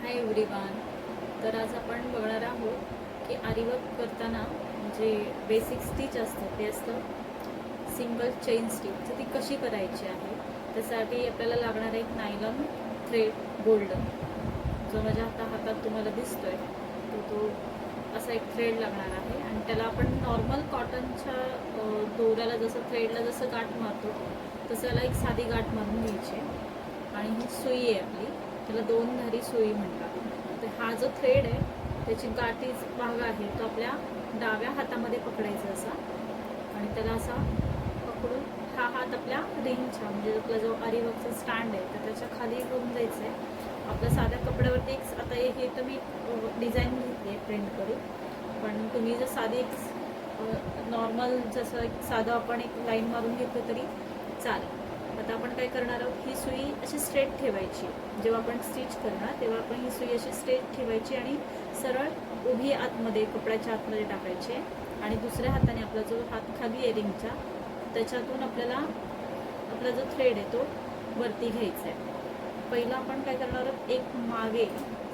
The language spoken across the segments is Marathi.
Hi everyone. तर आज आपण बघणार आहोत की आरीवर्क करताना जे बेसिक स्टिच असतं ते असतं सिंगल चेन स्टिच. तर ती कशी करायची आहे त्यासाठी आपल्याला लागणार एक नायलॉन थ्रेड गोल्डन, जो माझ्या हातात तुम्हाला दिसतोय तो असा एक थ्रेड लागणार आहे. आणि त्याला आपण नॉर्मल कॉटनच्या दोऱ्याला जसं थ्रेडला जसं गाठ मारतो तसं याला एक साधी गाठ मारून घ्यायची. आणि ही सुई आहे आपली, त्याला दोन धारी सुई म्हणतात. तर हा जो थ्रेड आहे त्याची गाठी भाग आहे तो आपल्या डाव्या हातामध्ये पकडायचा असा, आणि त्याला असा पकडून हा हात आपल्या रिंगच्या म्हणजे आपला जो आरीवर्कचा स्टँड आहे तर त्याच्या खाली घेऊन जायचं आहे. आपल्या साध्या कपड्यावरती एक आता हे तर मी डिझाईन घेतली आहे प्रिंट करून, पण तुम्ही जर साधी एक नॉर्मल जसं एक साधं आपण एक लाईन मारून घेतलं तरी चालेल. आता आपण काय करणार आहोत, ही सुई अशी स्ट्रेट ठेवायची. जेव्हा आपण स्टिच करणार तेव्हा आपण ही सुई अशी स्ट्रेट ठेवायची आणि सरळ उभी आतमध्ये कपड्याच्या आतमध्ये टाकायची. आणि दुसऱ्या हाताने आपला जो हात खाली आहे रिंगच्या त्याच्यातून आपल्याला आपला जो थ्रेड आहे तो वरती घ्यायचा आहे. पहिला आपण काय करणार आहोत, एक मागे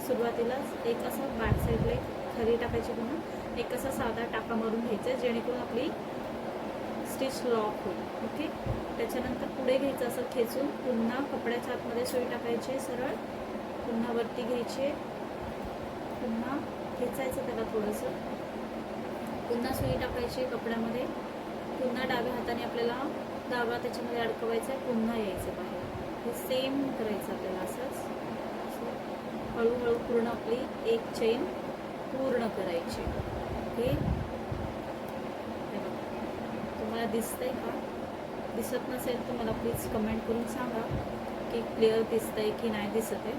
सुरुवातीलाच एक असं बॅक साईडला एक खाली टाकायची, पुन्हा एक असा साधा टाका मारून घ्यायचा आहे जेणेकरून आपली स्टिच लॉक होईल. ओके. त्याच्यानंतर पुढे घ्यायचं असं खेचून, पुन्हा कपड्याच्या आतमध्ये सुई टाकायची सरळ, पुन्हा वरती घ्यायची, पुन्हा खेचायचं त्याला थोडंसं, पुन्हा सुई टाकायची कपड्यामध्ये, पुन्हा डाव्या हाताने आपल्याला धागा त्याच्यामध्ये अडकवायचा आहे, पुन्हा यायचं बाहेर. हे सेम करायचं आपल्याला असंच हळूहळू पूर्ण आपली एक चेन पूर्ण करायची. ओके. तुम्हाला दिसतंय का? दिसत नसेल तर मला प्लीज कमेंट करून सांगा की क्लिअर दिसतंय की नाही दिसत आहे.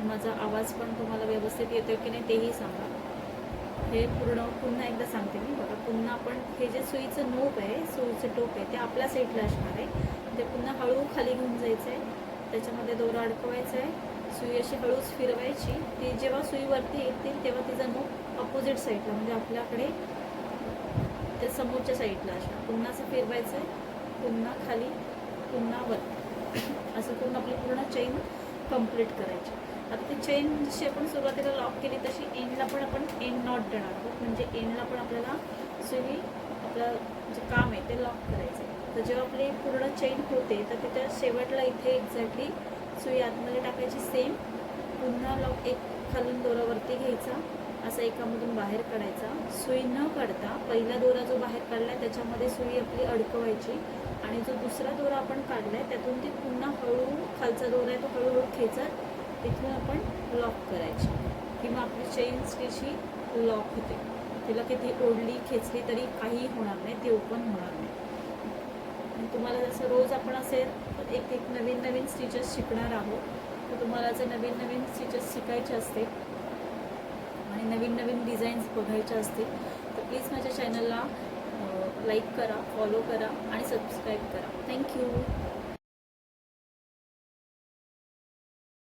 माझा आवाज पण तुम्हाला व्यवस्थित येतोय की नाही तेही सांगा. हे पुन्हा एकदा सांगते मी बघा. पुन्हा आपण हे जे सुईचं नोक आहे, सुईचं टोक आहे ते आपल्या साईडला असणार आहे. ते पुन्हा हळू खाली घेऊन जायचं आहे, त्याच्यामध्ये दोरा अडकवायचा आहे, सुई अशी हळूच फिरवायची. ती जेव्हा सुई वरती येतील तेव्हा तिचा नोक अपोजिट साईडला म्हणजे आपल्याकडे ते समोरच्या साईडला असणार. पुन्हा असं फिरवायचं आहे, पुन्हा खाली, पुन्हा वर, असं करून आपली पूर्ण चेन कंप्लीट करायची. आता ती चेन जशी आपण सुरुवातीला लॉक केली तशी एंडला पण आपण एंड नॉट देणार आहोत, म्हणजे एंडला पण आपल्याला सुई आपलं जे काम आहे ते लॉक करायचं आहे. तर जेव्हा आपली पूर्ण चेन होते तर तिथे शेवटला इथे एक्झॅक्टली सुई आतमध्ये टाकायची सेम, पुन्हा लॉक एक खालून दोरावरती घ्यायचा, असं एकामधून बाहेर काढायचा. सुई न काढता पहिला दोरा जो बाहेर काढलाय त्याच्यामध्ये सुई आपली अडकवायची, आणि जो दुसरा दोरा आपण काढलाय त्यातून ती पुन्हा हळू खालचा दोरा आहे तो हळूहळू खेचत तिथून आपण लॉक करायची, किंवा आपली चेन स्टिच ही लॉक होते. तिला किती ओढली खेचली तरी काही होणार नाही, ती ओपन होणार नाही. आणि तुम्हाला जसं रोज आपण असेल एक एक नवीन नवीन स्टिचेस शिकणार आहोत, तर तुम्हाला जर नवीन नवीन स्टिचेस शिकायचे असते आणि नवीन नवीन डिझाईन्स बघायच्या असतील तर प्लीज माझ्या चॅनलला लाईक करा, फॉलो करा आणि सबस्क्राईब करा. थँक्यू.